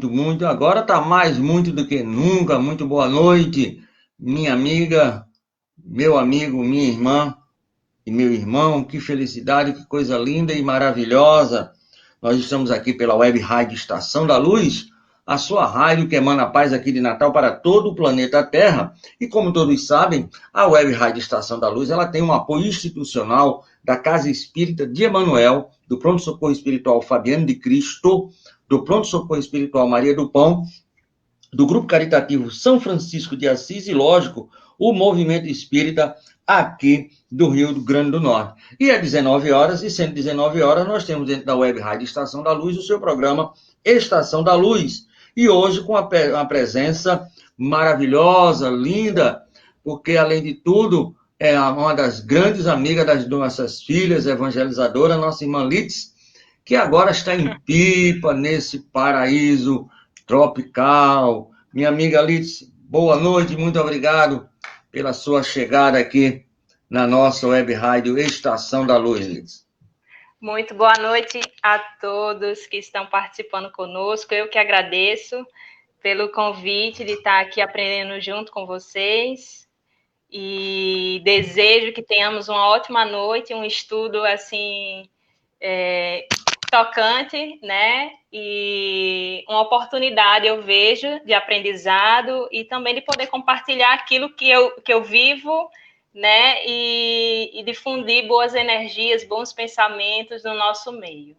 muito. Agora está mais muito do que nunca. Muito boa noite, minha amiga, meu amigo, minha irmã e meu irmão. Que felicidade, que coisa linda e maravilhosa. Nós estamos aqui pela Web Rádio Estação da Luz, a sua rádio que emana paz aqui de Natal para todo o planeta Terra. E como todos sabem, a Web Rádio Estação da Luz, ela tem um apoio institucional da Casa Espírita de Emanuel, do Pronto Socorro Espiritual Fabiano de Cristo, do Pronto Socorro Espiritual Maria do Pão, do Grupo Caritativo São Francisco de Assis e, lógico, o Movimento Espírita aqui do Rio Grande do Norte. E às 19 horas, e sendo 19 horas, nós temos dentro da Web Rádio Estação da Luz o seu programa Estação da Luz. E hoje com uma presença maravilhosa, linda, porque, além de tudo, é uma das grandes amigas das nossas filhas evangelizadoras, nossa irmã Litz, que agora está em Pipa, nesse paraíso tropical. Minha amiga Litz, boa noite, muito obrigado pela sua chegada aqui na nossa web rádio Estação da Luz, Litz. Muito boa noite a todos que estão participando conosco. Eu que agradeço pelo convite de estar aqui aprendendo junto com vocês e desejo que tenhamos uma ótima noite, um estudo assim tocante, né? E uma oportunidade, eu vejo, de aprendizado e também de poder compartilhar aquilo que eu vivo, né? E difundir boas energias, bons pensamentos no nosso meio.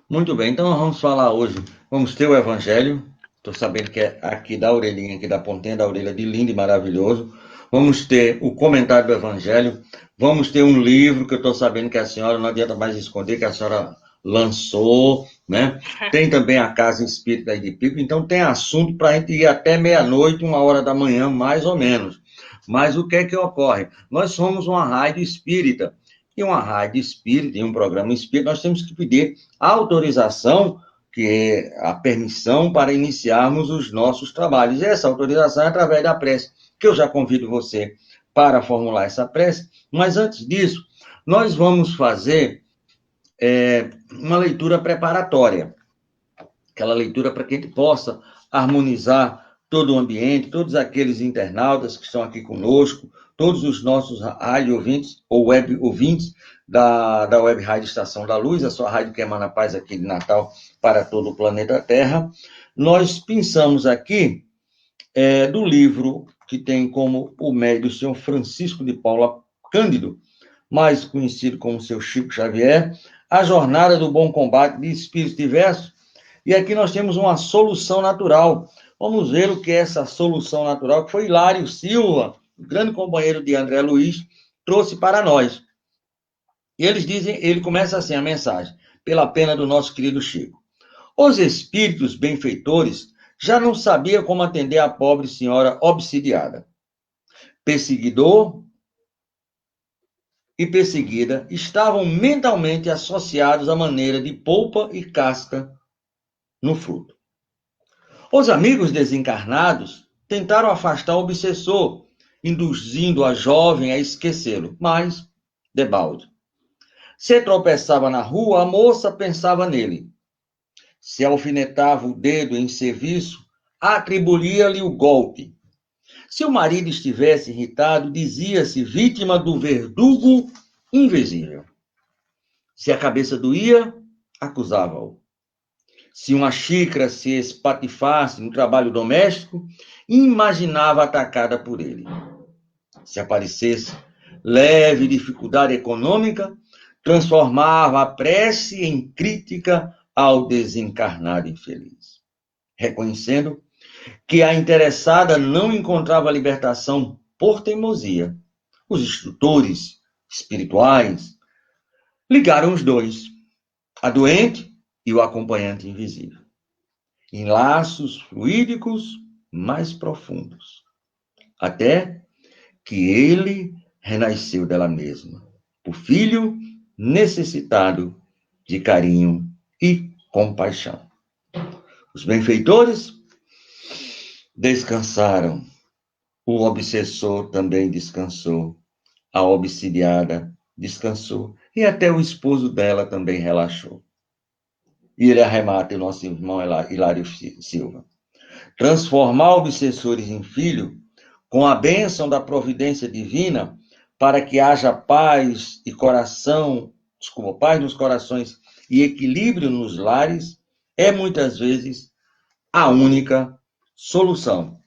Muito bem, então nós vamos falar hoje, vamos ter o Evangelho, estou sabendo que é aqui da orelhinha, aqui da pontinha da orelha, de lindo e maravilhoso. Vamos ter o comentário do Evangelho, vamos ter um livro que eu estou sabendo que a senhora, não adianta mais esconder, que a senhora lançou, né? Tem também a Casa Espírita de Pipa, então tem assunto para a gente ir até meia-noite, 1h da manhã, mais ou menos. Mas o que é que ocorre? Nós somos uma rádio espírita, e uma rádio espírita, e um programa espírita, nós temos que pedir a autorização, que é a permissão para iniciarmos os nossos trabalhos. E essa autorização é através da prece, que eu já convido você para formular essa prece, mas antes disso, nós vamos fazer uma leitura preparatória, aquela leitura para que a gente possa harmonizar todo o ambiente, todos aqueles internautas que estão aqui conosco, todos os nossos rádio ouvintes, ou web ouvintes, da Web Rádio Estação da Luz, a sua rádio que emana paz aqui de Natal para todo o planeta Terra. Nós pensamos aqui do livro que tem como o médio o senhor Francisco de Paula Cândido, mais conhecido como seu Chico Xavier, A Jornada do Bom Combate de Espíritos Diversos. E aqui nós temos uma solução natural. Vamos ver o que é essa solução natural, que foi Hilário Silva, grande companheiro de André Luiz, trouxe para nós. E eles dizem, ele começa assim a mensagem, pela pena do nosso querido Chico. Os espíritos benfeitores já não sabiam como atender a pobre senhora obsidiada. Perseguidor e perseguida estavam mentalmente associados à maneira de polpa e casca no fruto. Os amigos desencarnados tentaram afastar o obsessor, induzindo a jovem a esquecê-lo, mas, debalde. Se tropeçava na rua, a moça pensava nele. Se alfinetava o dedo em serviço, atribuía-lhe o golpe. Se o marido estivesse irritado, dizia-se vítima do verdugo invisível. Se a cabeça doía, acusava-o. Se uma xícara se espatifasse no trabalho doméstico, imaginava atacada por ele. Se aparecesse leve dificuldade econômica, transformava a prece em crítica ao desencarnado infeliz. Reconhecendo que a interessada não encontrava libertação por teimosia, os instrutores espirituais ligaram os dois, a doente e o acompanhante invisível, em laços fluídicos mais profundos, até que ele renasceu dela mesma, o filho necessitado de carinho e compaixão. Os benfeitores descansaram, o obsessor também descansou, a obsidiada descansou e até o esposo dela também relaxou. E ele arremata, o nosso irmão Hilário Silva. Transformar obsessores em filho, com a bênção da providência divina, para que haja paz nos corações e equilíbrio nos lares, é muitas vezes a única solução.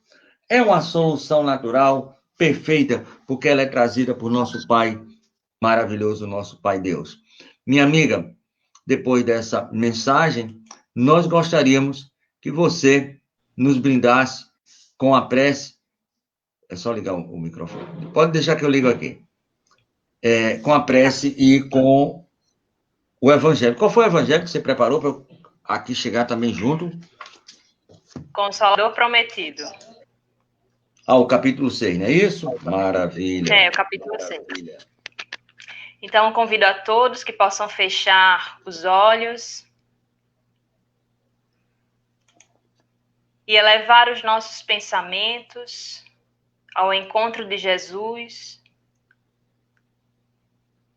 É uma solução natural, perfeita, porque ela é trazida por nosso Pai maravilhoso, nosso Pai Deus. Minha amiga, depois dessa mensagem, nós gostaríamos que você nos brindasse com a prece. É só ligar o microfone. Pode deixar que eu ligo aqui. Com a prece e com o evangelho. Qual foi o evangelho que você preparou para eu aqui chegar também junto? Consolador Prometido. O capítulo 6, não é isso? Maravilha. O capítulo 6. Então, convido a todos que possam fechar os olhos e elevar os nossos pensamentos ao encontro de Jesus,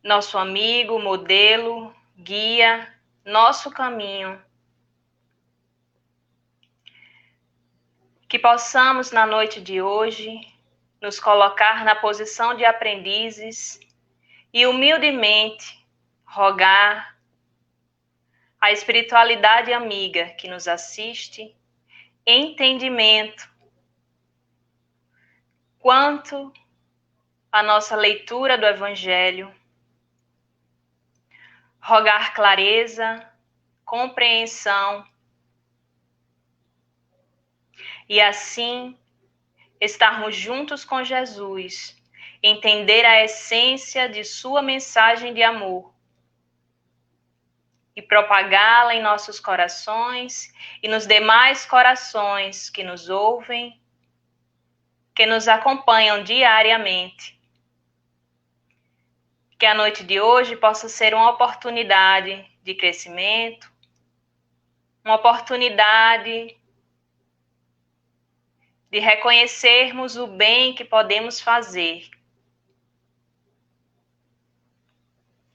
nosso amigo, modelo, guia, nosso caminho. Que possamos, na noite de hoje, nos colocar na posição de aprendizes e humildemente rogar a espiritualidade amiga que nos assiste, entendimento quanto à nossa leitura do Evangelho, rogar clareza, compreensão e assim estarmos juntos com Jesus, entender a essência de sua mensagem de amor e propagá-la em nossos corações e nos demais corações que nos ouvem, que nos acompanham diariamente. Que a noite de hoje possa ser uma oportunidade de crescimento, uma oportunidade de reconhecermos o bem que podemos fazer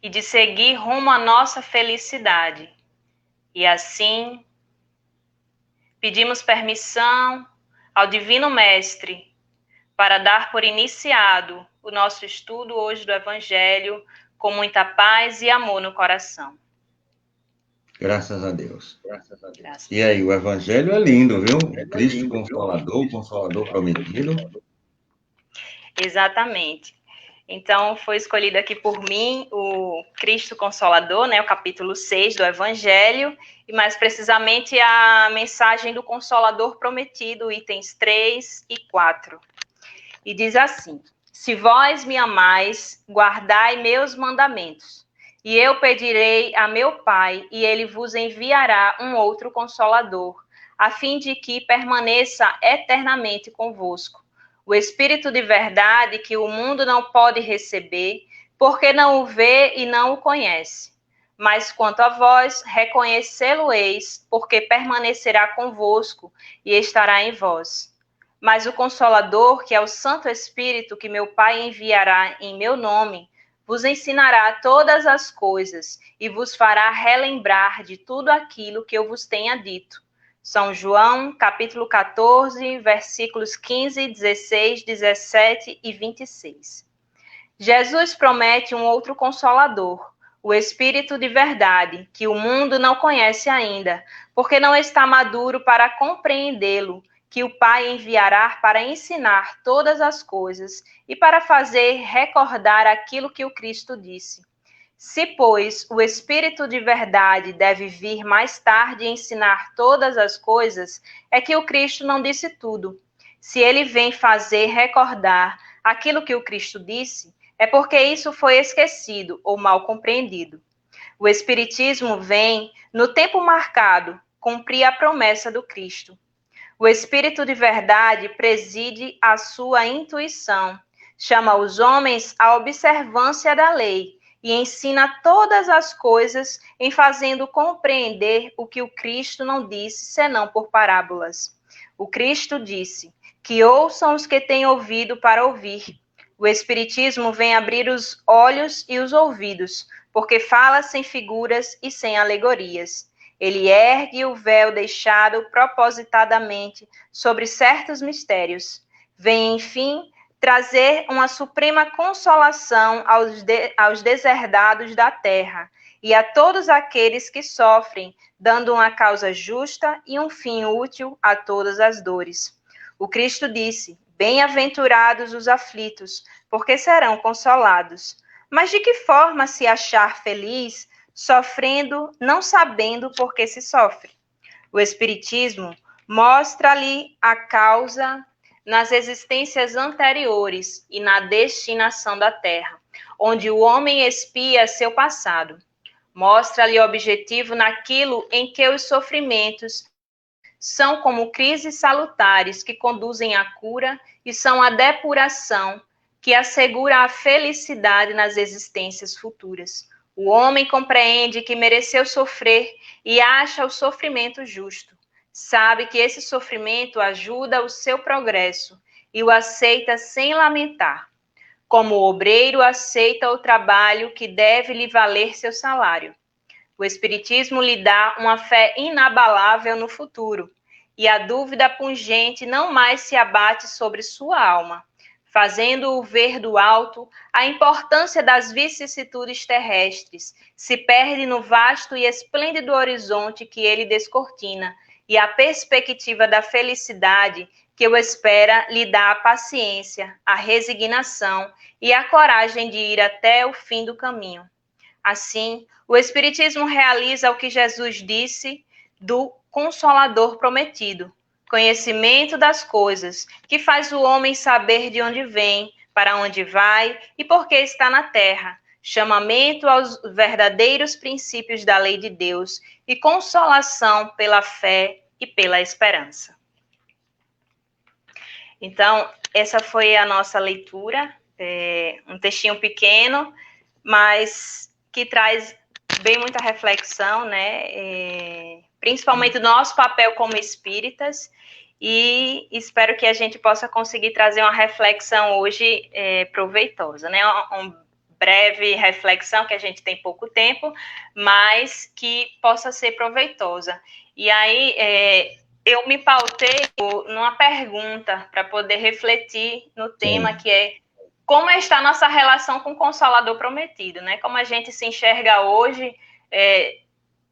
e de seguir rumo à nossa felicidade. E assim, pedimos permissão ao Divino Mestre para dar por iniciado o nosso estudo hoje do Evangelho com muita paz e amor no coração. Graças a Deus. E aí, o Evangelho é lindo, viu? Cristo Consolador, Consolador Prometido. Exatamente. Então, foi escolhido aqui por mim o Cristo Consolador, né, o capítulo 6 do Evangelho, e mais precisamente a mensagem do Consolador Prometido, itens 3 e 4. E diz assim: se vós me amais, guardai meus mandamentos, e eu pedirei a meu Pai, e ele vos enviará um outro Consolador, a fim de que permaneça eternamente convosco. O Espírito de verdade que o mundo não pode receber, porque não o vê e não o conhece. Mas quanto a vós, reconhecê-lo-eis, porque permanecerá convosco e estará em vós. Mas o Consolador, que é o Santo Espírito que meu Pai enviará em meu nome, vos ensinará todas as coisas e vos fará relembrar de tudo aquilo que eu vos tenha dito. São João, capítulo 14, versículos 15, 16, 17 e 26. Jesus promete um outro Consolador, o Espírito de verdade, que o mundo não conhece ainda, porque não está maduro para compreendê-lo, que o Pai enviará para ensinar todas as coisas e para fazer recordar aquilo que o Cristo disse. Se, pois, o Espírito de verdade deve vir mais tarde e ensinar todas as coisas, é que o Cristo não disse tudo. Se ele vem fazer recordar aquilo que o Cristo disse, é porque isso foi esquecido ou mal compreendido. O Espiritismo vem, no tempo marcado, cumprir a promessa do Cristo. O Espírito de verdade preside a sua intuição, chama os homens à observância da lei, e ensina todas as coisas em fazendo compreender o que o Cristo não disse, senão por parábolas. O Cristo disse que ouçam os que têm ouvido para ouvir. O Espiritismo vem abrir os olhos e os ouvidos, porque fala sem figuras e sem alegorias. Ele ergue o véu deixado propositadamente sobre certos mistérios. Vem, enfim, trazer uma suprema consolação aos deserdados da terra e a todos aqueles que sofrem, dando uma causa justa e um fim útil a todas as dores. O Cristo disse: bem-aventurados os aflitos, porque serão consolados. Mas de que forma se achar feliz, sofrendo, não sabendo por que se sofre? O Espiritismo mostra-lhe a causa nas existências anteriores e na destinação da Terra, onde o homem expia seu passado. Mostra-lhe o objetivo naquilo em que os sofrimentos são como crises salutares que conduzem à cura e são a depuração que assegura a felicidade nas existências futuras. O homem compreende que mereceu sofrer e acha o sofrimento justo. Sabe que esse sofrimento ajuda o seu progresso e o aceita sem lamentar. Como o obreiro aceita o trabalho que deve lhe valer seu salário. O Espiritismo lhe dá uma fé inabalável no futuro, e a dúvida pungente não mais se abate sobre sua alma, fazendo-o ver do alto a importância das vicissitudes terrestres, se perde no vasto e esplêndido horizonte que ele descortina, e a perspectiva da felicidade que o espera lhe dá a paciência, a resignação e a coragem de ir até o fim do caminho. Assim, o Espiritismo realiza o que Jesus disse do Consolador prometido, conhecimento das coisas, que faz o homem saber de onde vem, para onde vai e por que está na terra, chamamento aos verdadeiros princípios da lei de Deus e consolação pela fé e pela esperança. Então, essa foi a nossa leitura, um textinho pequeno, mas que traz bem muita reflexão, né? Principalmente do nosso papel como espíritas, e espero que a gente possa conseguir trazer uma reflexão hoje proveitosa, né? Uma breve reflexão, que a gente tem pouco tempo, mas que possa ser proveitosa. E aí, eu me pautei numa pergunta para poder refletir no tema, que é: como está a nossa relação com o Consolador prometido, né? Como a gente se enxerga hoje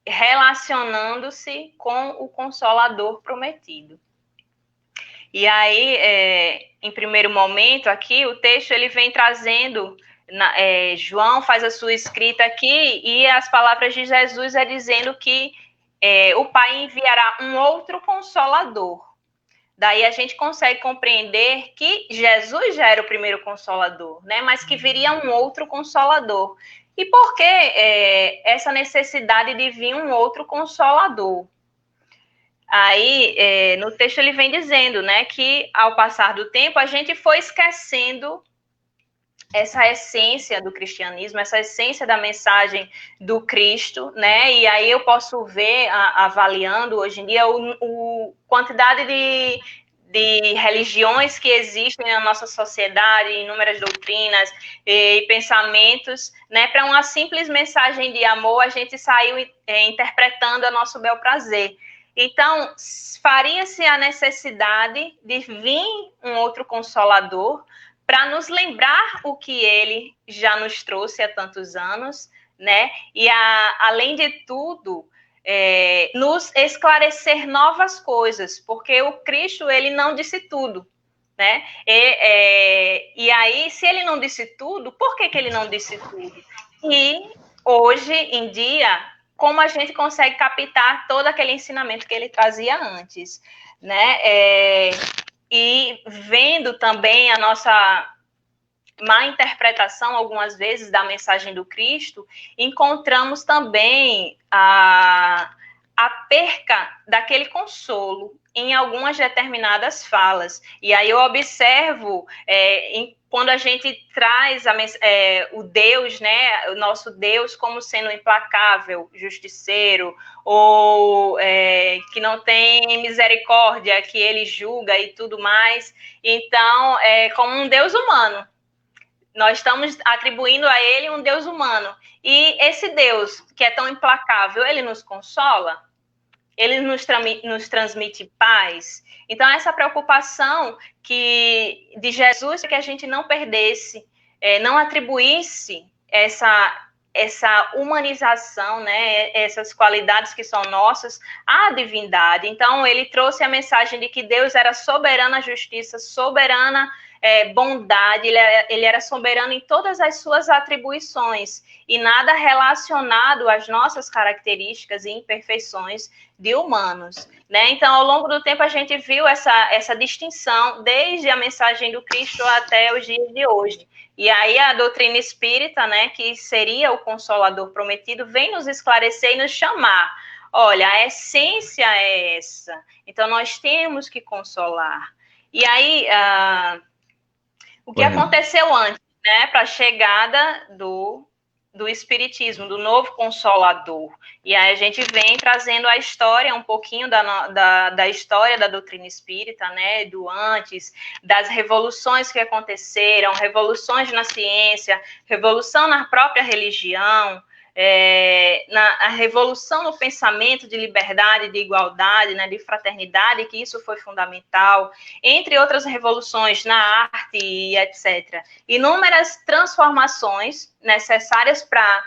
relacionando-se com o Consolador prometido. E aí, em primeiro momento aqui, o texto ele vem trazendo, João faz a sua escrita aqui, e as palavras de Jesus é dizendo que o Pai enviará um outro Consolador. Daí a gente consegue compreender que Jesus já era o primeiro Consolador, né? Mas que viria um outro Consolador. E por que essa necessidade de vir um outro Consolador? Aí, no texto ele vem dizendo, né, que ao passar do tempo a gente foi esquecendo essa essência do cristianismo, essa essência da mensagem do Cristo, né? E aí eu posso ver, avaliando hoje em dia, a quantidade de religiões que existem na nossa sociedade, inúmeras doutrinas e pensamentos, né? Para uma simples mensagem de amor, a gente saiu interpretando a nosso bel prazer. Então, faria-se a necessidade de vir um outro Consolador para nos lembrar o que ele já nos trouxe há tantos anos, né? E, além de tudo, nos esclarecer novas coisas, porque o Cristo, ele não disse tudo, né? E aí, se ele não disse tudo, por que ele não disse tudo? E, hoje em dia, como a gente consegue captar todo aquele ensinamento que ele trazia antes, né? E vendo também a nossa má interpretação, algumas vezes, da mensagem do Cristo, encontramos também a perca daquele consolo em algumas determinadas falas. E aí eu observo, quando a gente traz o Deus, né, o nosso Deus como sendo implacável, justiceiro, ou que não tem misericórdia, que ele julga e tudo mais, então, como um Deus humano. Nós estamos atribuindo a ele um Deus humano. E esse Deus, que é tão implacável, ele nos consola? ele nos transmite paz. Então, essa preocupação de Jesus, que a gente não perdesse, não atribuísse essa humanização, né, essas qualidades que são nossas, à divindade. Então, ele trouxe a mensagem de que Deus era soberana justiça, soberana bondade, ele era soberano em todas as suas atribuições, e nada relacionado às nossas características e imperfeições de humanos, né? Então, ao longo do tempo, a gente viu essa distinção, desde a mensagem do Cristo até os dias de hoje. E aí a doutrina espírita, né, que seria o Consolador prometido, vem nos esclarecer e nos chamar. Olha, a essência é essa. Então, nós temos que consolar. E aí, o que aconteceu antes, né, para a chegada do Espiritismo, do novo Consolador. E aí a gente vem trazendo a história, um pouquinho da história da doutrina espírita, né, do antes, das revoluções que aconteceram, revoluções na ciência, revolução na própria religião, a revolução no pensamento de liberdade, de igualdade, né, de fraternidade, que isso foi fundamental, entre outras revoluções na arte e etc. Inúmeras transformações necessárias para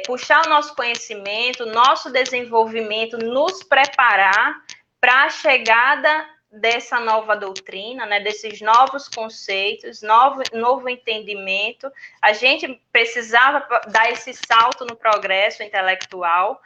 puxar o nosso conhecimento, nosso desenvolvimento, nos preparar para a chegada dessa nova doutrina, né, desses novos conceitos, novo entendimento. A gente precisava dar esse salto no progresso intelectual.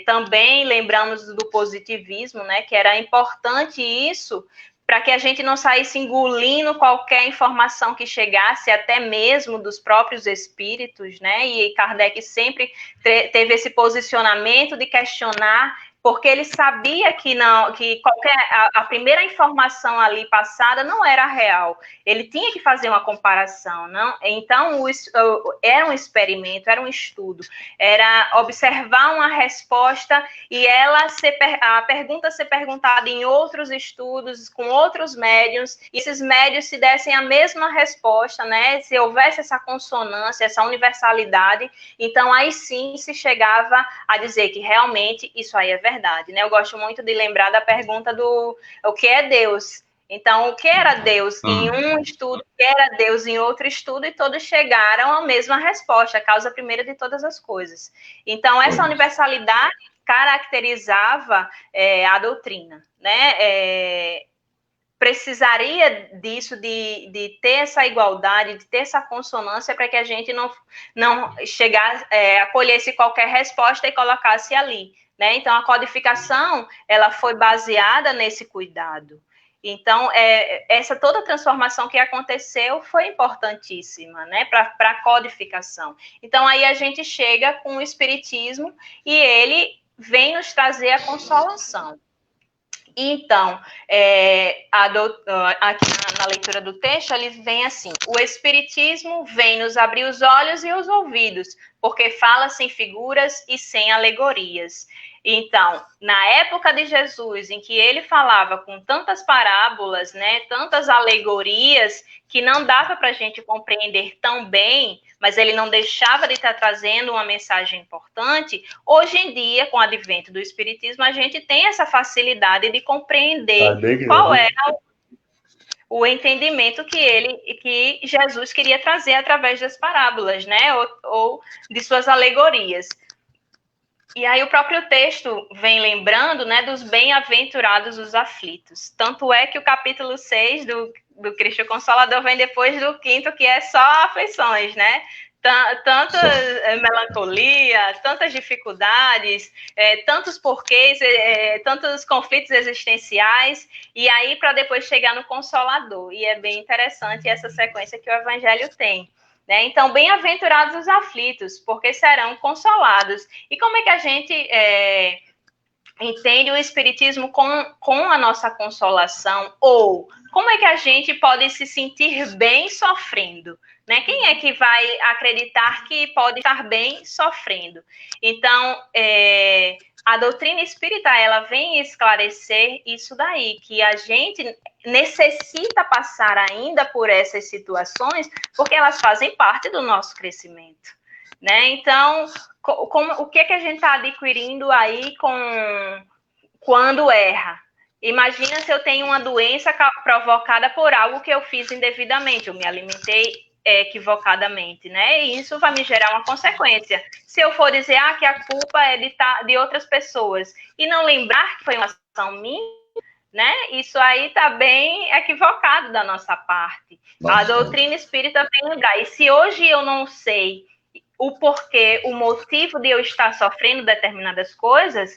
Também lembramos do positivismo, né, que era importante isso para que a gente não saísse engolindo qualquer informação que chegasse, até mesmo dos próprios espíritos, né? E Kardec sempre teve esse posicionamento de questionar, porque ele sabia que a primeira informação ali passada não era real. Ele tinha que fazer uma comparação, não? Então, era um experimento, era um estudo, era observar uma resposta e a pergunta ser perguntada em outros estudos, com outros médiuns, e esses médiuns se dessem a mesma resposta, né? Se houvesse essa consonância, essa universalidade, então aí sim se chegava a dizer que realmente isso aí é verdade, né? Eu gosto muito de lembrar da pergunta do o que é Deus. Então, o que era Deus em um estudo, o que era Deus em outro estudo, e todos chegaram à mesma resposta, a causa primeira de todas as coisas. Então, essa universalidade caracterizava a doutrina, né? Precisaria disso, de ter essa igualdade, de ter essa consonância, para que a gente não chegasse, acolhesse qualquer resposta e colocasse ali, né? Então, a codificação, ela foi baseada nesse cuidado. Então, essa toda a transformação que aconteceu foi importantíssima, né, para a codificação. Então, aí a gente chega com o Espiritismo e ele vem nos trazer a consolação. Então, aqui na leitura do texto, ele vem assim: o Espiritismo vem nos abrir os olhos e os ouvidos, porque fala sem figuras e sem alegorias. Então, na época de Jesus, em que ele falava com tantas parábolas, né, tantas alegorias, que não dava para a gente compreender tão bem, mas ele não deixava de estar trazendo uma mensagem importante. Hoje em dia, com o advento do Espiritismo, a gente tem essa facilidade de compreender qual era o entendimento que Jesus queria trazer através das parábolas, né, ou de suas alegorias. E aí o próprio texto vem lembrando, né, dos bem-aventurados os aflitos. Tanto é que o capítulo 6 do Cristo Consolador vem depois do 5º, que é só aflições, né? Tanta melancolia, tantas dificuldades, tantos porquês, tantos conflitos existenciais, e aí para depois chegar no Consolador. E é bem interessante essa sequência que o Evangelho tem. Né? Então, bem-aventurados os aflitos, porque serão consolados. E como é que a gente entende o Espiritismo com a nossa consolação? Ou como é que a gente pode se sentir bem sofrendo? Né? Quem é que vai acreditar que pode estar bem sofrendo? Então, a doutrina espírita, ela vem esclarecer isso daí, que a gente necessita passar ainda por essas situações, porque elas fazem parte do nosso crescimento, né? Então, o que é que a gente está adquirindo aí quando erra. Imagina se eu tenho uma doença provocada por algo que eu fiz indevidamente, eu me alimentei equivocadamente, né? E isso vai me gerar uma consequência. Se eu for dizer que a culpa é de outras pessoas e não lembrar que foi uma ação minha, né? Isso aí está bem equivocado da nossa parte. A doutrina espírita vem lembrar. E se hoje eu não sei o porquê, o motivo de eu estar sofrendo determinadas coisas,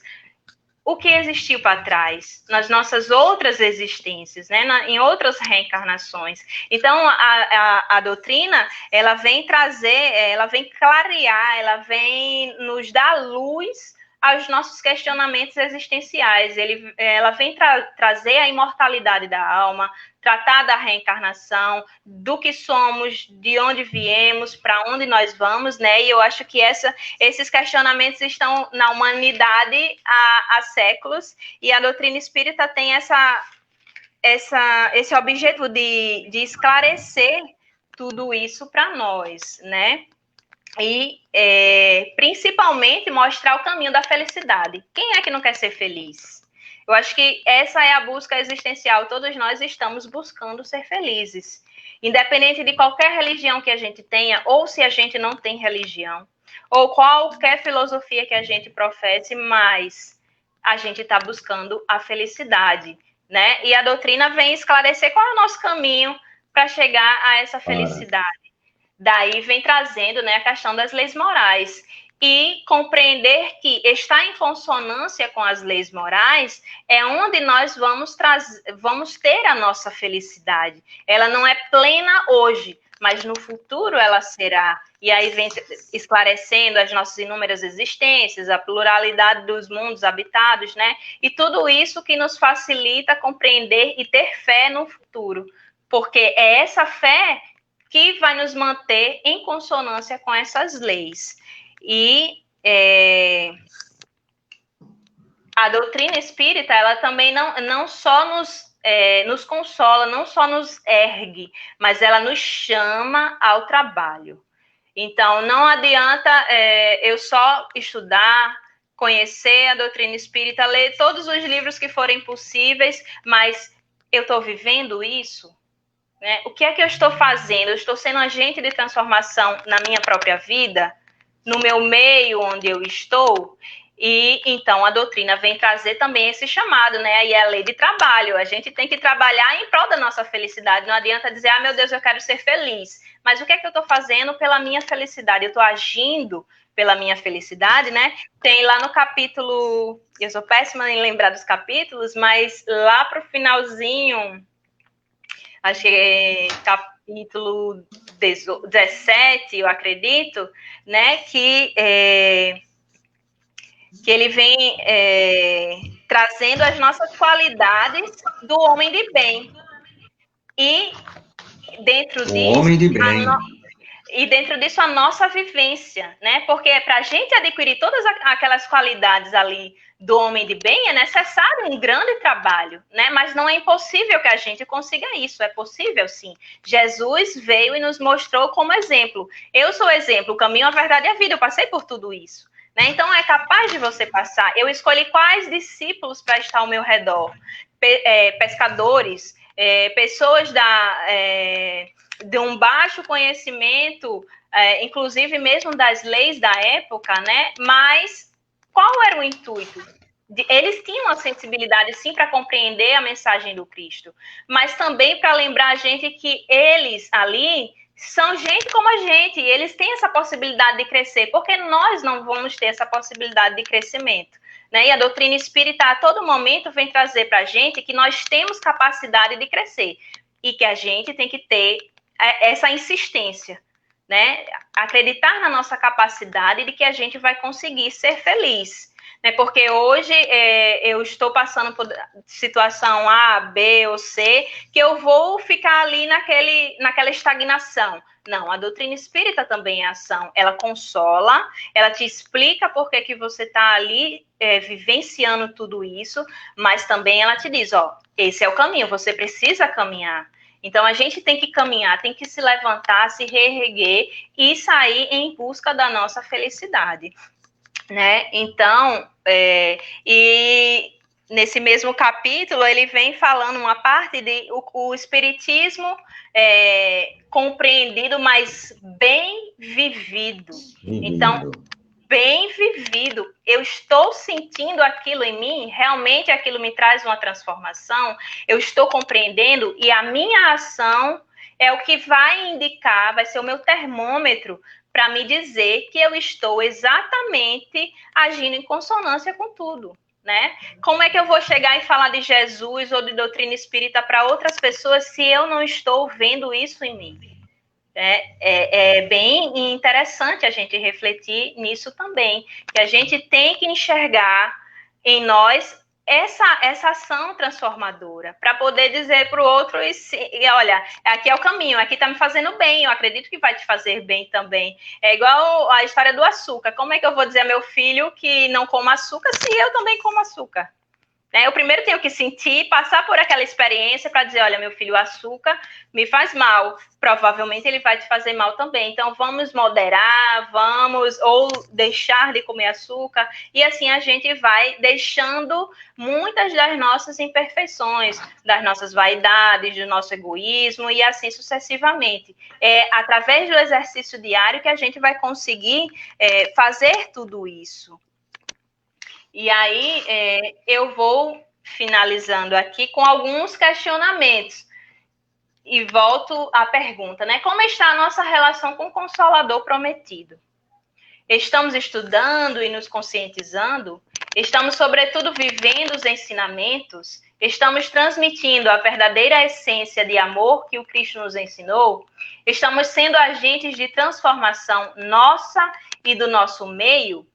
o que existiu para trás, nas nossas outras existências, né, em outras reencarnações. Então, a doutrina, ela vem trazer, ela vem clarear, ela vem nos dar luz aos nossos questionamentos existenciais. Ela vem trazer a imortalidade da alma, tratar da reencarnação, do que somos, de onde viemos, para onde nós vamos, né? E eu acho que esses questionamentos estão na humanidade há séculos, e a doutrina espírita tem esse objetivo de esclarecer tudo isso para nós, né? E principalmente mostrar o caminho da felicidade. Quem é que não quer ser feliz? Eu acho que essa é a busca existencial. Todos nós estamos buscando ser felizes. Independente de qualquer religião que a gente tenha, ou se a gente não tem religião, ou qualquer filosofia que a gente professe, mas a gente está buscando a felicidade, né? E a doutrina vem esclarecer qual é o nosso caminho para chegar a essa felicidade. Daí vem trazendo, né, a questão das leis morais. E compreender que estar em consonância com as leis morais é onde nós vamos ter a nossa felicidade. Ela não é plena hoje, mas no futuro ela será. E aí vem esclarecendo as nossas inúmeras existências, a pluralidade dos mundos habitados, né? E tudo isso que nos facilita compreender e ter fé no futuro. Porque é essa fé que vai nos manter em consonância com essas leis. E a doutrina espírita, ela também não só nos consola, não só nos ergue, mas ela nos chama ao trabalho. Então, não adianta eu só estudar, conhecer a doutrina espírita, ler todos os livros que forem possíveis, mas eu estou vivendo isso? Né? O que é que eu estou fazendo? Eu estou sendo agente de transformação na minha própria vida, no meu meio onde eu estou? E então a doutrina vem trazer também esse chamado, né? E é a lei de trabalho. A gente tem que trabalhar em prol da nossa felicidade. Não adianta dizer, meu Deus, eu quero ser feliz. Mas o que é que eu estou fazendo pela minha felicidade? Eu estou agindo pela minha felicidade, né? Tem lá no capítulo, eu sou péssima em lembrar dos capítulos, mas lá para o finalzinho, acho que é capítulo 17, eu acredito, né, que ele vem trazendo as nossas qualidades do homem de bem. E dentro disso, a nossa vivência, né? Porque para a gente adquirir todas aquelas qualidades ali do homem de bem, é necessário um grande trabalho, né? Mas não é impossível que a gente consiga isso, é possível sim. Jesus veio e nos mostrou como exemplo. Eu sou exemplo, o caminho, a verdade e a vida, eu passei por tudo isso. Né? Então, é capaz de você passar. Eu escolhi quais discípulos para estar ao meu redor. Pescadores, pessoas de um baixo conhecimento, inclusive mesmo das leis da época, né? Mas qual era o intuito? Eles tinham a sensibilidade, sim, para compreender a mensagem do Cristo, mas também para lembrar a gente que eles ali são gente como a gente, e eles têm essa possibilidade de crescer, porque nós não vamos ter essa possibilidade de crescimento. Né? E a doutrina espírita, a todo momento, vem trazer para a gente que nós temos capacidade de crescer, e que a gente tem que ter essa insistência, né? Acreditar na nossa capacidade de que a gente vai conseguir ser feliz. Né? Porque hoje eu estou passando por situação A, B ou C, que eu vou ficar ali naquela estagnação. Não, a doutrina espírita também é ação. Ela consola, ela te explica por que você está ali vivenciando tudo isso, mas também ela te diz, esse é o caminho, você precisa caminhar. Então, a gente tem que caminhar, tem que se levantar, se reerguer e sair em busca da nossa felicidade. Né? Então, e nesse mesmo capítulo, ele vem falando uma parte de o espiritismo compreendido, mas bem vivido. Então, bem vivido. Eu estou sentindo aquilo em mim, realmente aquilo me traz uma transformação, eu estou compreendendo e a minha ação é o que vai indicar, vai ser o meu termômetro para me dizer que eu estou exatamente agindo em consonância com tudo. Né? Como é que eu vou chegar e falar de Jesus ou de doutrina espírita para outras pessoas se eu não estou vendo isso em mim? É bem interessante a gente refletir nisso também, que a gente tem que enxergar em nós essa ação transformadora, para poder dizer para o outro, e olha, aqui é o caminho, aqui está me fazendo bem, eu acredito que vai te fazer bem também. É igual a história do açúcar, como é que eu vou dizer a meu filho que não coma açúcar se eu também como açúcar? Eu primeiro tenho que sentir, passar por aquela experiência para dizer, olha, meu filho, o açúcar me faz mal. Provavelmente ele vai te fazer mal também. Então, vamos moderar, ou deixar de comer açúcar. E assim a gente vai deixando muitas das nossas imperfeições, das nossas vaidades, do nosso egoísmo e assim sucessivamente. É através do exercício diário que a gente vai conseguir fazer tudo isso. E aí eu vou finalizando aqui com alguns questionamentos. E volto à pergunta, né? Como está a nossa relação com o Consolador prometido? Estamos estudando e nos conscientizando? Estamos, sobretudo, vivendo os ensinamentos? Estamos transmitindo a verdadeira essência de amor que o Cristo nos ensinou? Estamos sendo agentes de transformação nossa e do nosso meio?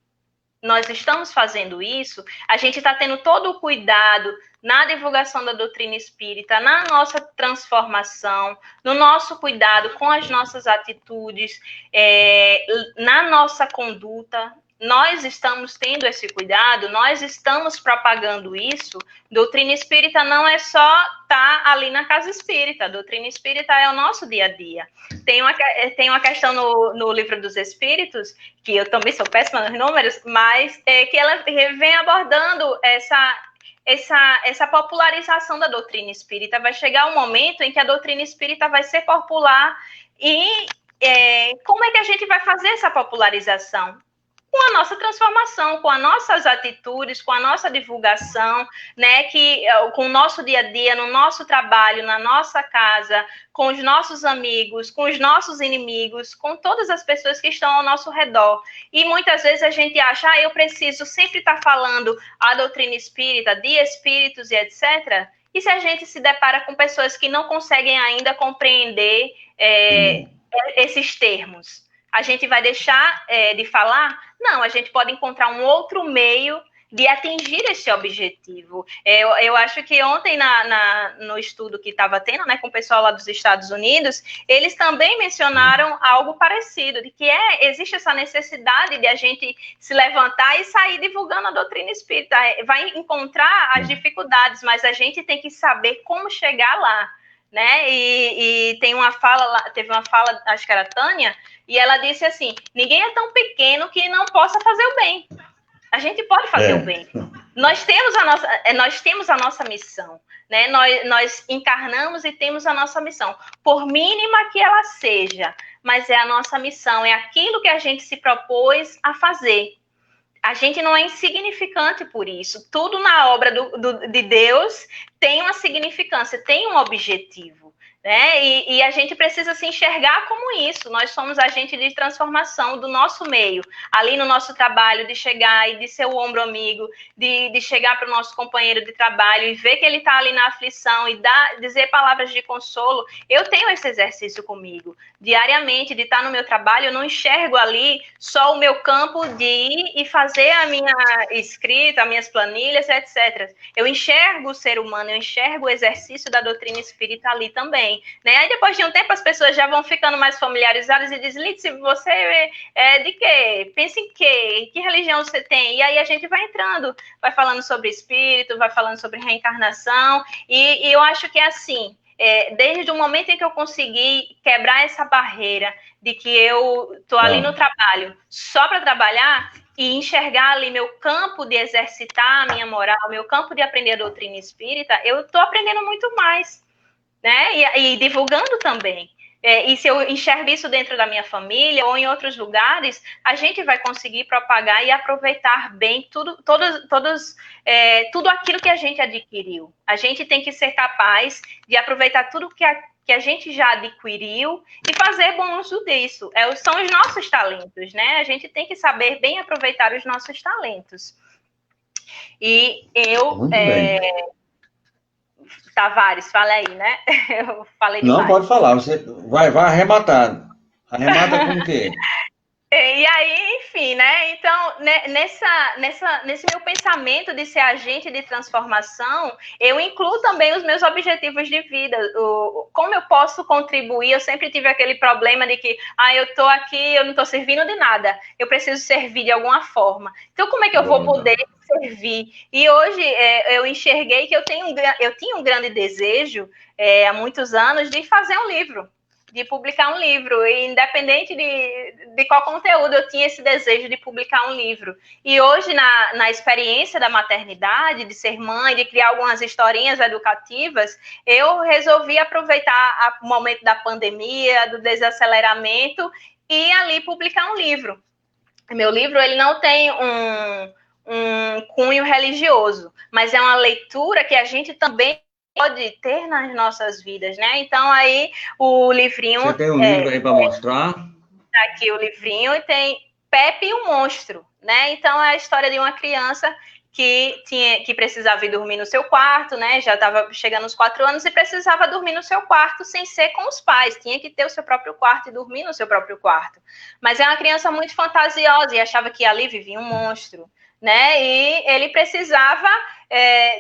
Nós estamos fazendo isso, a gente está tendo todo o cuidado na divulgação da doutrina espírita, na nossa transformação, no nosso cuidado com as nossas atitudes, na nossa conduta. Nós estamos tendo esse cuidado, nós estamos propagando isso. Doutrina espírita não é só estar ali na casa espírita, doutrina espírita é o nosso dia a dia. Tem uma questão no Livro dos Espíritos, que eu também sou péssima nos números, mas que ela vem abordando essa popularização da doutrina espírita. Vai chegar um momento em que a doutrina espírita vai ser popular e como é que a gente vai fazer essa popularização? Com a nossa transformação, com as nossas atitudes, com a nossa divulgação, né, com o nosso dia a dia, no nosso trabalho, na nossa casa, com os nossos amigos, com os nossos inimigos, com todas as pessoas que estão ao nosso redor. E muitas vezes a gente acha, eu preciso sempre estar falando a doutrina espírita, de espíritos e etc. E se a gente se depara com pessoas que não conseguem ainda compreender esses termos? A gente vai deixar de falar? Não, a gente pode encontrar um outro meio de atingir esse objetivo. Eu acho que ontem, no estudo que estava tendo, né, com o pessoal lá dos Estados Unidos, eles também mencionaram algo parecido, de que existe essa necessidade de a gente se levantar e sair divulgando a doutrina espírita. Vai encontrar as dificuldades, mas a gente tem que saber como chegar lá. Né? E teve uma fala, acho que era a Tânia, e ela disse assim, ninguém é tão pequeno que não possa fazer o bem. A gente pode fazer o bem. Nós temos a nossa missão, né? Nós encarnamos e temos a nossa missão, por mínima que ela seja, mas é a nossa missão, é aquilo que a gente se propôs a fazer. A gente não é insignificante por isso. Tudo na obra de Deus tem uma significância, tem um objetivo. Né? E a gente precisa se enxergar como isso. Nós somos agentes de transformação do nosso meio, ali no nosso trabalho, de chegar e de ser o ombro amigo, de chegar para o nosso companheiro de trabalho e ver que ele está ali na aflição e dizer palavras de consolo. Eu tenho esse exercício comigo, diariamente, de estar no meu trabalho. Eu não enxergo ali só o meu campo de ir e fazer a minha escrita, as minhas planilhas, etc. Eu enxergo o ser humano, eu enxergo o exercício da doutrina espírita ali também. Né? Aí depois de um tempo as pessoas já vão ficando mais familiarizadas e dizem, Lídice, você é de quê? Pensa em quê? Que religião você tem? E aí a gente vai entrando, vai falando sobre espírito, vai falando sobre reencarnação, e eu acho que é assim, desde o momento em que eu consegui quebrar essa barreira de que eu estou ali no trabalho só para trabalhar, e enxergar ali meu campo de exercitar a minha moral, meu campo de aprender a doutrina espírita, eu estou aprendendo muito mais, né? E divulgando também. E se eu enxergo isso dentro da minha família ou em outros lugares, a gente vai conseguir propagar e aproveitar bem tudo aquilo que a gente adquiriu. A gente tem que ser capaz de aproveitar tudo que a gente já adquiriu e fazer bom uso disso. São os nossos talentos, né? A gente tem que saber bem aproveitar os nossos talentos. E eu... Muito bem. Tavares, fala aí, né? Eu falei Não, demais. pode falar. Você vai arrematar. Arremata com o quê? E aí, enfim, né? Então, nesse meu pensamento de ser agente de transformação, eu incluo também os meus objetivos de vida. Como eu posso contribuir? Eu sempre tive aquele problema de que, eu estou aqui, eu não estou servindo de nada. Eu preciso servir de alguma forma. Então, como é que eu vou poder servir? E hoje eu enxerguei que eu tinha um grande desejo, há muitos anos, de fazer um livro, de publicar um livro, e independente de qual conteúdo, eu tinha esse desejo de publicar um livro. E hoje, na experiência da maternidade, de ser mãe, de criar algumas historinhas educativas, eu resolvi aproveitar o momento da pandemia, do desaceleramento, e ali publicar um livro. Meu livro, ele não tem um cunho religioso, mas é uma leitura que a gente também pode ter nas nossas vidas, né? Então, aí, o livrinho... Você tem um livro aí para mostrar? Tá aqui o livrinho e tem Pepe e o Monstro, né? Então, é a história de uma criança que precisava ir dormir no seu quarto, né? Já estava chegando aos 4 anos e precisava dormir no seu quarto sem ser com os pais. Tinha que ter o seu próprio quarto e dormir no seu próprio quarto. Mas é uma criança muito fantasiosa e achava que ali vivia um monstro, né? E ele precisava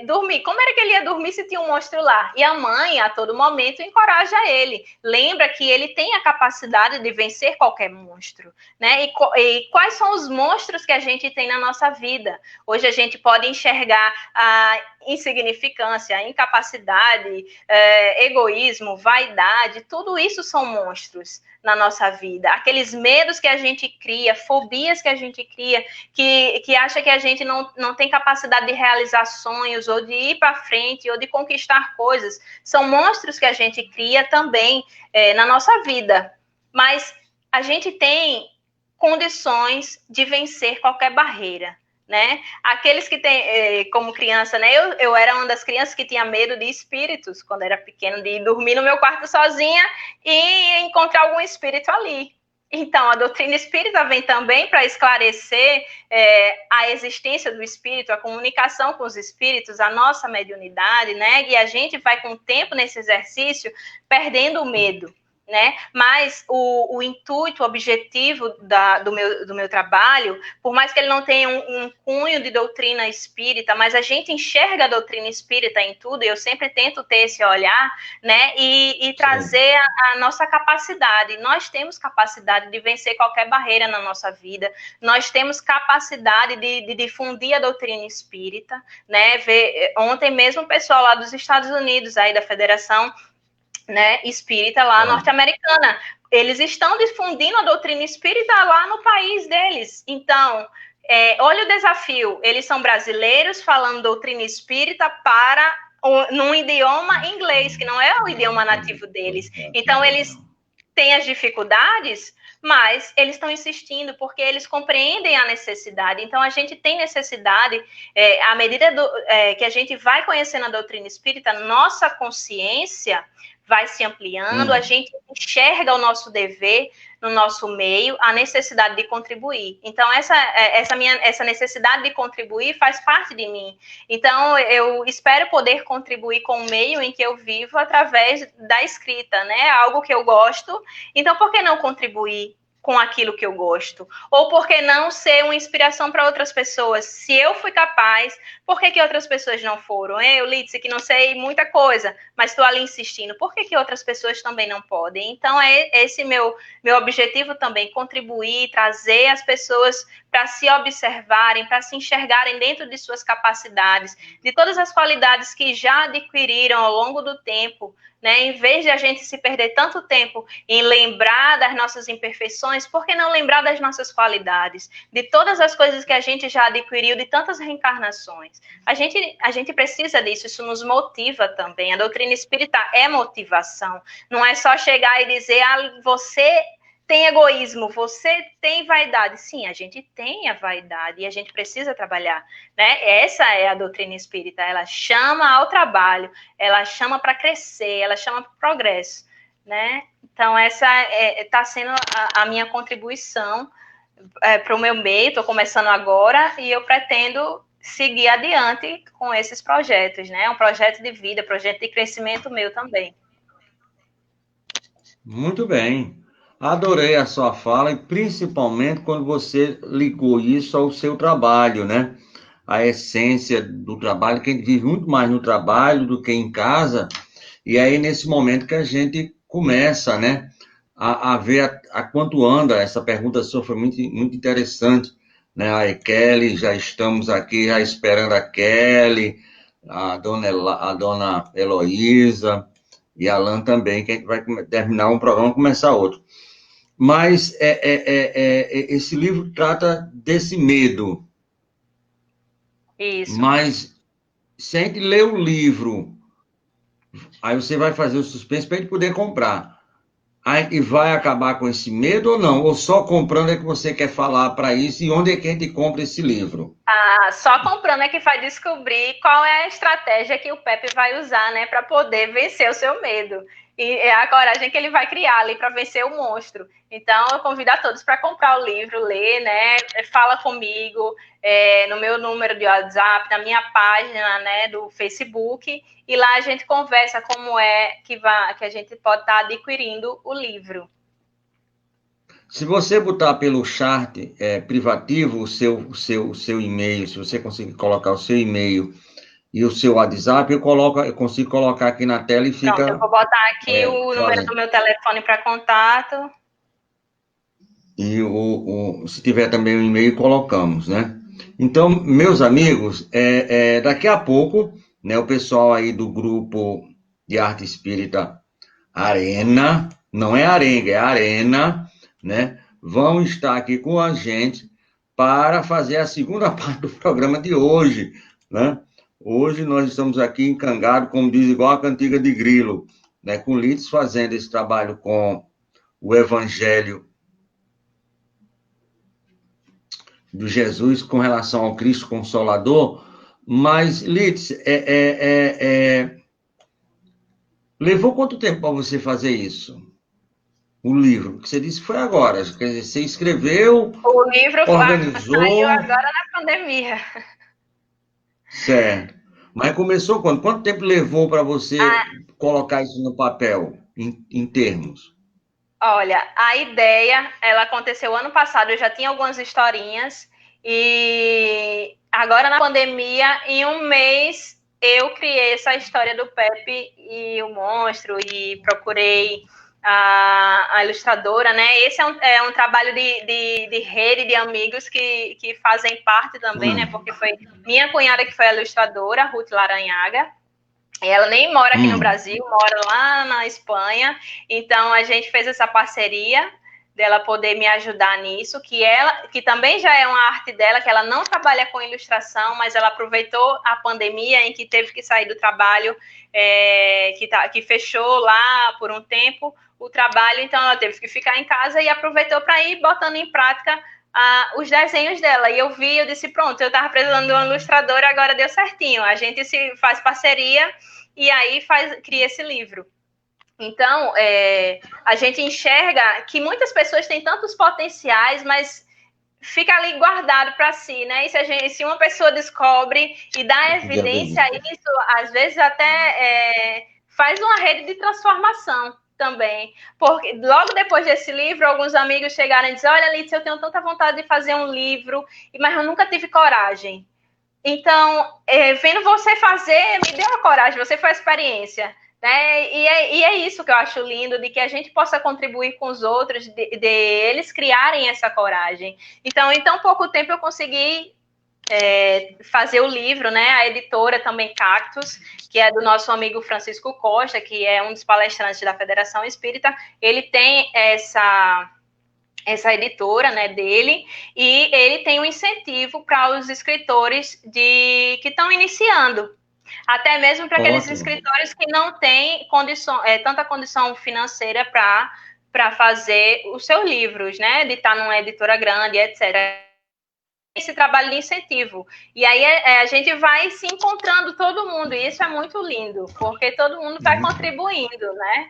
dormir. Como era que ele ia dormir se tinha um monstro lá? E a mãe, a todo momento, encoraja ele. Lembra que ele tem a capacidade de vencer qualquer monstro, né? E quais são os monstros que a gente tem na nossa vida? Hoje a gente pode enxergar a insignificância, a incapacidade, egoísmo, vaidade, tudo isso são monstros na nossa vida. Aqueles medos que a gente cria, fobias que a gente cria, que acha que a gente não tem capacidade de realizar sonhos, ou de ir para frente, ou de conquistar coisas, são monstros que a gente cria também na nossa vida. Mas a gente tem condições de vencer qualquer barreira, né? Aqueles que têm, como criança, né? Eu era uma das crianças que tinha medo de espíritos quando era pequena, de dormir no meu quarto sozinha e encontrar algum espírito ali. Então, a doutrina espírita vem também para esclarecer a existência do espírito, a comunicação com os espíritos, a nossa mediunidade, né? E a gente vai, com o tempo, nesse exercício, perdendo o medo, né? Mas o intuito, o objetivo do meu trabalho, por mais que ele não tenha um cunho de doutrina espírita, mas a gente enxerga a doutrina espírita em tudo, e eu sempre tento ter esse olhar, né? E trazer a nossa capacidade. Nós temos capacidade de vencer qualquer barreira na nossa vida, nós temos capacidade de difundir a doutrina espírita, né? Ontem mesmo o pessoal lá dos Estados Unidos, aí da Federação, né, espírita lá norte-americana, eles estão difundindo a doutrina espírita lá no país deles. Então, olha o desafio, eles são brasileiros falando doutrina espírita num idioma inglês, que não é o idioma nativo deles. Então, eles têm as dificuldades, mas eles estão insistindo porque eles compreendem a necessidade. Então, a gente tem necessidade, à medida que a gente vai conhecendo a doutrina espírita, nossa consciência vai se ampliando, a gente enxerga o nosso dever no nosso meio, a necessidade de contribuir. Então, essa necessidade de contribuir faz parte de mim. Então, eu espero poder contribuir com o meio em que eu vivo através da escrita, né? Algo que eu gosto. Então, por que não contribuir com aquilo que eu gosto? Ou por que não ser uma inspiração para outras pessoas? Se eu fui capaz, por que outras pessoas não foram? Eu, Lídice, que não sei muita coisa, mas estou ali insistindo, por que outras pessoas também não podem? Então, é esse meu objetivo também, contribuir, trazer as pessoas para se observarem, para se enxergarem dentro de suas capacidades, de todas as qualidades que já adquiriram ao longo do tempo, né? Em vez de a gente se perder tanto tempo em lembrar das nossas imperfeições, por que não lembrar das nossas qualidades, de todas as coisas que a gente já adquiriu, de tantas reencarnações? A gente precisa disso, isso nos motiva também. A doutrina espírita é motivação, não é só chegar e dizer, você tem egoísmo, você tem vaidade. Sim, a gente tem a vaidade e a gente precisa trabalhar, né? Essa é a doutrina espírita, ela chama ao trabalho, ela chama para crescer, ela chama para o progresso, né? Então, essa está sendo a minha contribuição para o meu meio, estou começando agora e eu pretendo seguir adiante com esses projetos, né? Um projeto de vida, projeto de crescimento meu também. Muito bem. Adorei a sua fala e principalmente quando você ligou isso ao seu trabalho, né? A essência do trabalho, que a gente vive muito mais no trabalho do que em casa. E aí, nesse momento que a gente começa, né, a ver a quanto anda, essa pergunta sua foi muito, muito interessante, né? A Kelly, já estamos aqui já esperando a Kelly, a dona Heloísa, e a Alan também, que a gente vai terminar um programa e começar outro. Mas esse livro trata desse medo. Isso. Mas se a gente lê o livro, aí você vai fazer o suspense para a gente poder comprar. Aí vai acabar com esse medo ou não? Ou só comprando é que você quer falar para isso? E onde é que a gente compra esse livro? Só comprando é que vai descobrir qual é a estratégia que o Pepe vai usar, né, para poder vencer o seu medo. E é a coragem que ele vai criar ali para vencer o monstro. Então, eu convido a todos para comprar o livro, ler, né? Fala comigo no meu número de WhatsApp, na minha página, né, do Facebook, e lá a gente conversa como é que a gente pode estar adquirindo o livro. Se você botar pelo chat privativo o seu e-mail, se você conseguir colocar o seu e-mail e o seu WhatsApp, eu consigo colocar aqui na tela e fica... Pronto, eu vou botar aqui o número do meu telefone para contato. E se tiver também o e-mail, colocamos, né? Então, meus amigos, daqui a pouco, né, o pessoal aí do grupo de arte espírita Arena, não é Arenga, é Arena, né? Vão estar aqui com a gente para fazer a segunda parte do programa de hoje, né? Hoje nós estamos aqui encangados, como diz, igual a cantiga de Grilo, né? Com Lides fazendo esse trabalho com o Evangelho do Jesus com relação ao Cristo Consolador, mas, Lides, levou quanto tempo para você fazer isso? O livro, que você disse que foi agora, quer dizer, você escreveu, o livro organizou... saiu agora na pandemia. Certo. Mas começou quando? Quanto tempo levou para você colocar isso no papel, em termos? Olha, a ideia, ela aconteceu ano passado, eu já tinha algumas historinhas, e agora na pandemia, em um mês, eu criei essa história do Pepe e o monstro, e procurei a ilustradora, né? Esse é um trabalho de rede de amigos que fazem parte também, né? Porque foi minha cunhada que foi a ilustradora, Ruth Laranhaga. Ela nem mora aqui no Brasil, mora lá na Espanha. Então a gente fez essa parceria dela poder me ajudar nisso, que também já é uma arte dela, que ela não trabalha com ilustração, mas ela aproveitou a pandemia em que teve que sair do trabalho, que fechou lá por um tempo o trabalho, então ela teve que ficar em casa e aproveitou para ir botando em prática os desenhos dela. E eu disse, pronto, eu estava precisando de uma ilustradora, agora deu certinho. A gente faz parceria e aí cria esse livro. Então, a gente enxerga que muitas pessoas têm tantos potenciais, mas fica ali guardado para si, né? E se uma pessoa descobre e dá evidência a isso, às vezes até faz uma rede de transformação também. Porque logo depois desse livro, alguns amigos chegaram e disseram, olha, Lídia, eu tenho tanta vontade de fazer um livro, mas eu nunca tive coragem. Então, vendo você fazer, me deu a coragem, você foi a experiência. Né? E é isso que eu acho lindo, de que a gente possa contribuir com os outros, de eles criarem essa coragem. Então, em tão pouco tempo, eu consegui fazer o livro, né? A editora também Cactus, que é do nosso amigo Francisco Costa, que é um dos palestrantes da Federação Espírita. Ele tem essa editora, né, dele, e ele tem um incentivo para os escritores que estão iniciando, até mesmo para aqueles escritores que não têm tanta condição financeira para fazer os seus livros, né, de estar numa editora grande, etc. Esse trabalho de incentivo. E aí a gente vai se encontrando todo mundo, e isso é muito lindo, porque todo mundo vai contribuindo, né?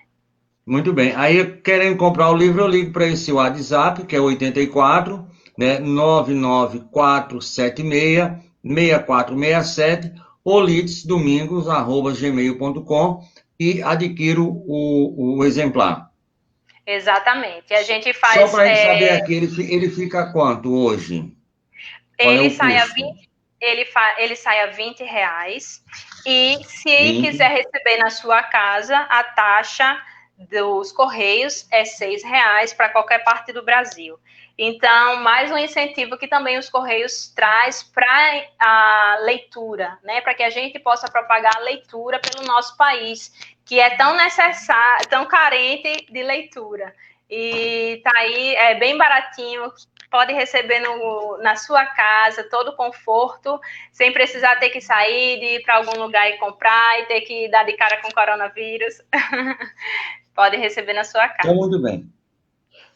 Muito bem. Aí, querendo comprar o livro, eu ligo para esse WhatsApp, que é 84, né, 99476-6467, ou lidsdomingos@gmail.com e adquiro o exemplar. Exatamente. A gente faz... Só para ele saber aqui, ele fica quanto hoje? Ele sai a 20, ele sai a R$20, e se 20. quiser receber na sua casa, a taxa dos Correios é R$6 para qualquer parte do Brasil. Então, mais um incentivo que também os Correios traz para a leitura, né? Para que a gente possa propagar a leitura pelo nosso país, que é tão necessário, tão carente de leitura. E tá aí, é bem baratinho, pode receber na sua casa, todo conforto, sem precisar ter que sair, de ir para algum lugar e comprar, e ter que dar de cara com o coronavírus. Pode receber na sua casa. Então, muito bem.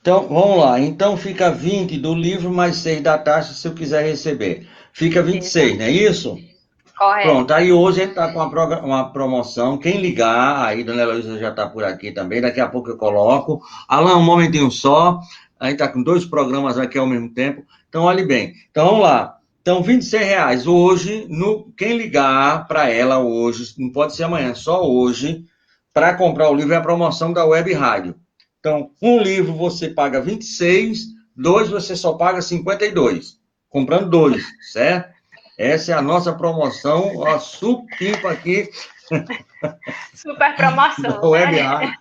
Então, vamos lá. Então, fica 20 do livro, mais 6 da taxa, se eu quiser receber. Fica 26, não é isso? Correto. Pronto, aí hoje a gente está com uma promoção. Quem ligar, aí Dona Heloísa já está por aqui também, daqui a pouco eu coloco. Alain, um momentinho só. A gente está com 2 programas aqui ao mesmo tempo. Então, olhe bem. Então, vamos lá. Então, R$26 hoje, quem ligar para ela hoje, não pode ser amanhã, só hoje, para comprar o livro é a promoção da Web Rádio. Então, um livro você paga 26, 2 você só paga 52. Comprando 2, certo? Essa é a nossa promoção, ó, supimpa aqui. Super promoção, da Web Rádio.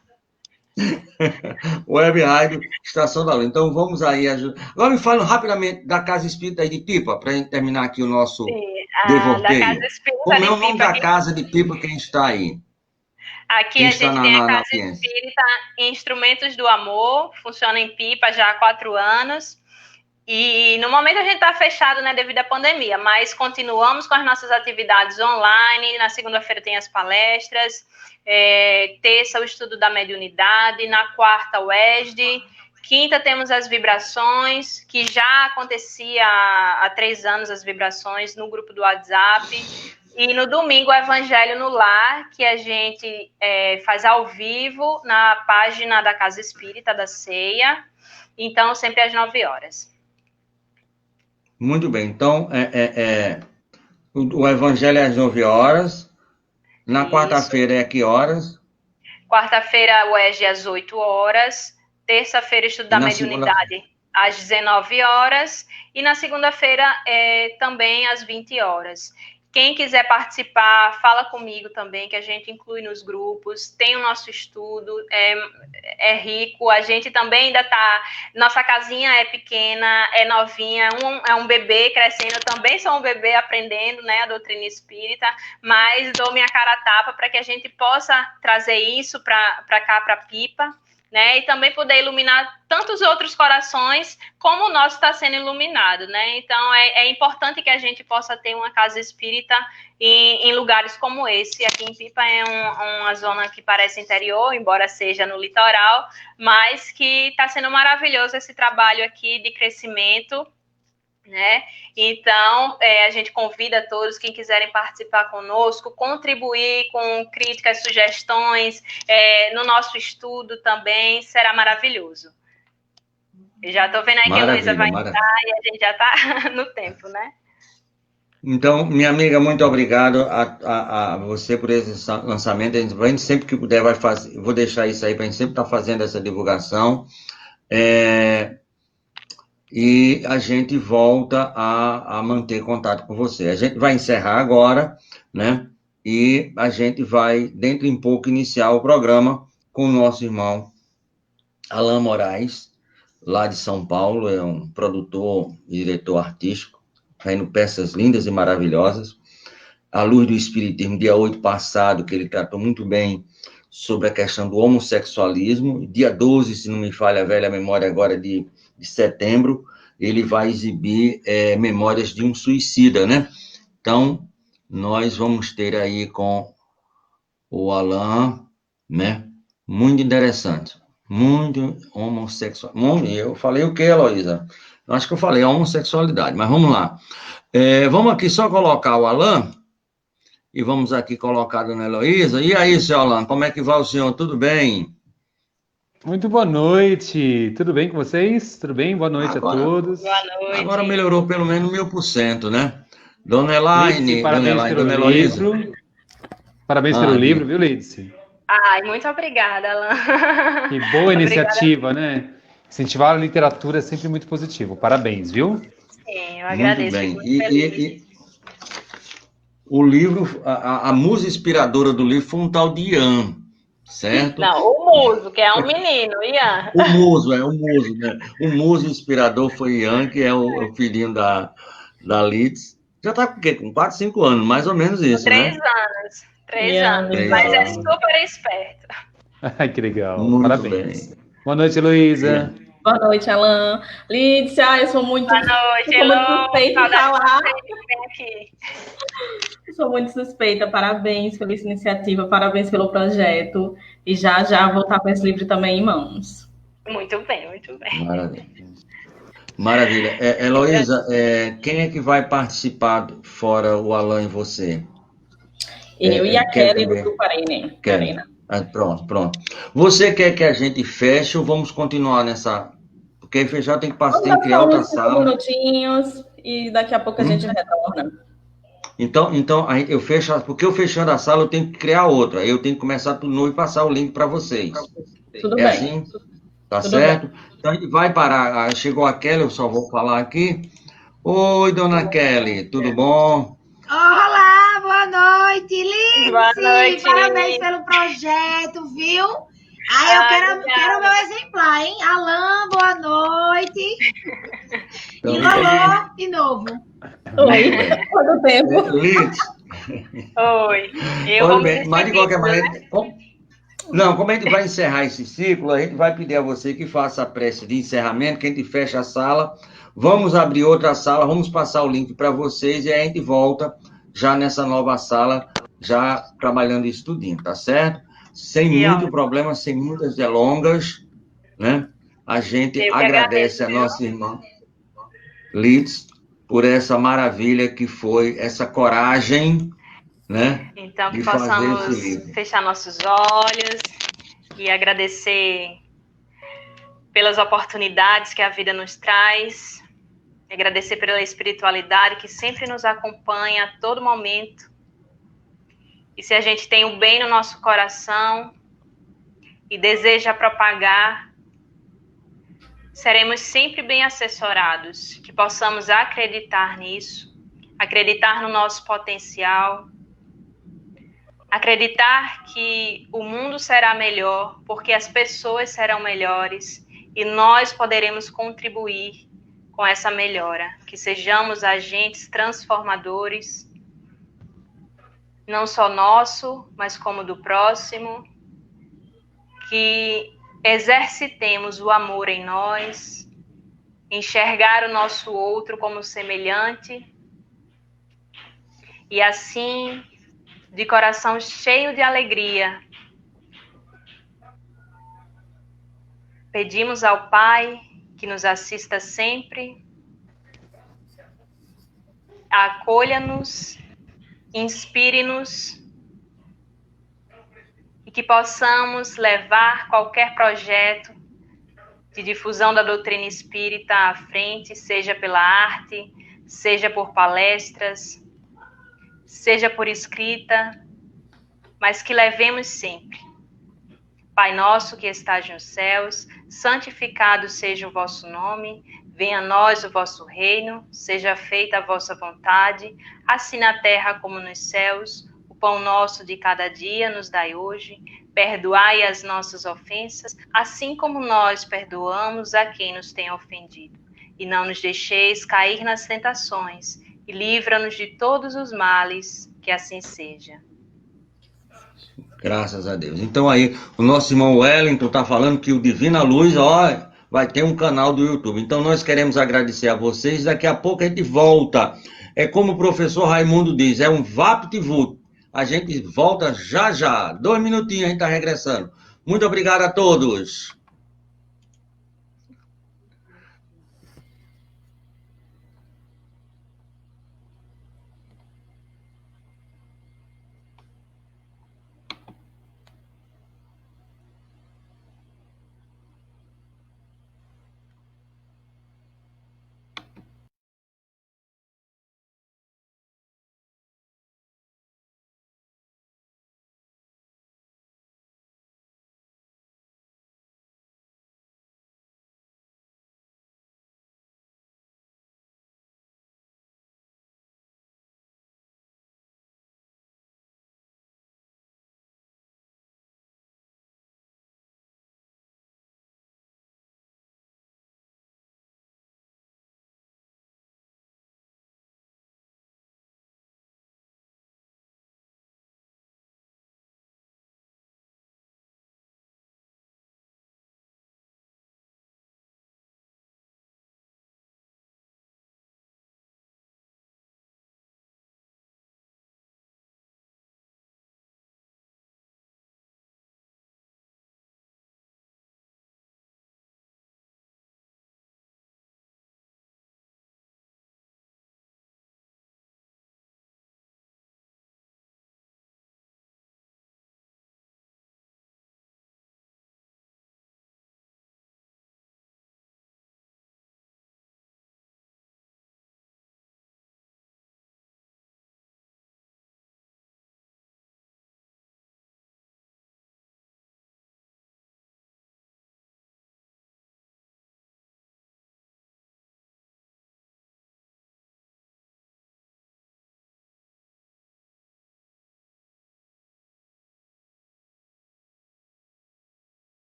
Web Rádio, Estação da Luz. Então, vamos aí. Agora me fala rapidamente da Casa Espírita de Pipa, para a gente terminar aqui o nosso devorteio. Como é o nome da Casa de Pipa que a gente está aí? Aqui a gente tem a Casa Espírita Instrumentos do Amor, funciona em Pipa já há 4 anos. E no momento a gente está fechado, né, devido à pandemia, mas continuamos com as nossas atividades online. Na segunda-feira tem as palestras, terça o estudo da mediunidade, na quarta o ESD, quinta temos as vibrações, que já acontecia há 3 anos as vibrações no grupo do WhatsApp. E no domingo, o Evangelho no Lar, que a gente faz ao vivo na página da Casa Espírita da Ceia. Então, sempre às 9 horas. Muito bem. Então, o Evangelho é às 9 horas. Na quarta-feira é a que horas? Quarta-feira, o EG às 8 horas. Terça-feira, estudo da mediunidade às 19 horas. E na segunda-feira, também às 20 horas. Quem quiser participar, fala comigo também, que a gente inclui nos grupos, tem o nosso estudo, é rico, a gente também ainda está... Nossa casinha é pequena, é novinha, é um bebê crescendo, eu também sou um bebê aprendendo, né, a doutrina espírita, mas dou minha cara a tapa para que a gente possa trazer isso para cá, para Pipa, né, e também poder iluminar tantos outros corações como o nosso está sendo iluminado, né? Então, é importante que a gente possa ter uma casa espírita em lugares como esse. Aqui em Pipa é uma zona que parece interior, embora seja no litoral, mas que está sendo maravilhoso esse trabalho aqui de crescimento, né? Então, a gente convida todos, quem quiserem participar conosco, contribuir com críticas, sugestões, no nosso estudo também, será maravilhoso. Eu já estou vendo aí que a Luísa vai entrar e a gente já está no tempo, né? Então, minha amiga, muito obrigado a você por esse lançamento. A gente sempre que puder vai fazer, vou deixar isso aí para a gente sempre estar fazendo essa divulgação. E a gente volta a manter contato com você. A gente vai encerrar agora, né? E a gente vai, dentro em pouco, iniciar o programa com o nosso irmão Alain Moraes, lá de São Paulo, é um produtor e diretor artístico, saindo peças lindas e maravilhosas. A Luz do Espiritismo, dia 8 passado, que ele tratou muito bem sobre a questão do homossexualismo. Dia 12, se não me falha a velha memória agora, de setembro, ele vai exibir Memórias de um Suicida, né? Então, nós vamos ter aí com o Alain, né? Muito interessante. Muito homossexual. Eu falei o quê, Heloísa? Acho que eu falei homossexualidade, mas vamos lá. Vamos aqui só colocar o Alain e vamos aqui colocar a dona Heloísa. E aí, seu Alain, como é que vai o senhor? Tudo bem? Muito boa noite, tudo bem com vocês? Tudo bem? Boa noite a todos. Boa Agora noite. melhorou pelo menos 1000%, né? Dona Lídice, Elaine, parabéns pelo Dona Heloísa. livro. Parabéns pelo livro, viu, Lídice? Ai, muito obrigada, Alain. Que boa iniciativa, né? Incentivar a literatura é sempre muito positivo. Parabéns, viu? Sim, eu agradeço. Muito bem. Fico muito feliz. O livro, a musa inspiradora do livro foi um tal de Ian, certo? Não, o muso, que é um menino, Ian. O muso, né? O muso inspirador foi Ian, que é o filhinho da Liz. Já está com o quê? Com 4, 5 anos, mais ou menos isso, né? 3 anos. 3 anos, mas é super esperto. Ai, que legal. Muito Parabéns. bem. Boa noite, Heloísa. Boa noite, Alain. Lídia, eu sou muito, Boa noite, suspeita em falar. Vem aqui. Eu sou muito suspeita. Parabéns pela iniciativa, parabéns pelo projeto. E já vou estar com esse livro também em mãos. Muito bem, muito bem. Maravilha. Heloísa, quem é que vai participar fora o Alain e você? Eu e a Kelly do Grupo Arena. Pronto. Você quer que a gente feche ou vamos continuar nessa... Porque fechar tem que criar outra sala. 5 minutinhos e daqui a pouco a gente retorna. Então eu fecho, porque eu fechando a sala eu tenho que criar outra. Eu tenho que começar tudo novo e passar o link para vocês. Tudo bem. Assim? Tá tudo certo? Bem. Então a gente vai parar. Chegou a Kelly, eu só vou falar aqui. Oi, dona Kelly, tudo bom? Olá, boa noite, Liz. Boa noite. Parabéns pelo projeto, viu? Eu quero o meu exemplar, hein? Alain, boa noite. E Loló, de novo. Oi, quanto tempo? Liz. Oi. Mas de qualquer maneira... Como a gente vai encerrar esse ciclo, a gente vai pedir a você que faça a prece de encerramento, que a gente feche a sala, vamos abrir outra sala, vamos passar o link para vocês e a gente volta já nessa nova sala, já trabalhando isso tudinho, tá certo? Sem muito problema, sem muitas delongas, né? A gente agradece a nossa irmã Liz por essa maravilha que foi, essa coragem, né? Então, que possamos fechar nossos olhos e agradecer pelas oportunidades que a vida nos traz, agradecer pela espiritualidade que sempre nos acompanha a todo momento. E se a gente tem o bem no nosso coração e deseja propagar, seremos sempre bem assessorados, que possamos acreditar nisso, acreditar no nosso potencial, acreditar que o mundo será melhor, porque as pessoas serão melhores e nós poderemos contribuir com essa melhora, que sejamos agentes transformadores, não só nosso, mas como do próximo, que exercitemos o amor em nós, enxergar o nosso outro como semelhante, e assim, de coração cheio de alegria, pedimos ao Pai que nos assista sempre, acolha-nos, inspire-nos e que possamos levar qualquer projeto de difusão da doutrina espírita à frente, seja pela arte, seja por palestras, seja por escrita, mas que levemos sempre. Pai nosso que estás nos céus, santificado seja o vosso nome, venha a nós o vosso reino, seja feita a vossa vontade, assim na terra como nos céus. O pão nosso de cada dia nos dai hoje, perdoai as nossas ofensas, assim como nós perdoamos a quem nos tem ofendido. E não nos deixeis cair nas tentações, e livra-nos de todos os males, que assim seja. Graças a Deus. Então aí, o nosso irmão Wellington está falando que o Divina Luz, ó, vai ter um canal do YouTube. Então nós queremos agradecer a vocês. Daqui a pouco a gente volta. É como o professor Raimundo diz, é um vapt-vupt. A gente volta já já. 2 minutinhos a gente está regressando. Muito obrigado a todos.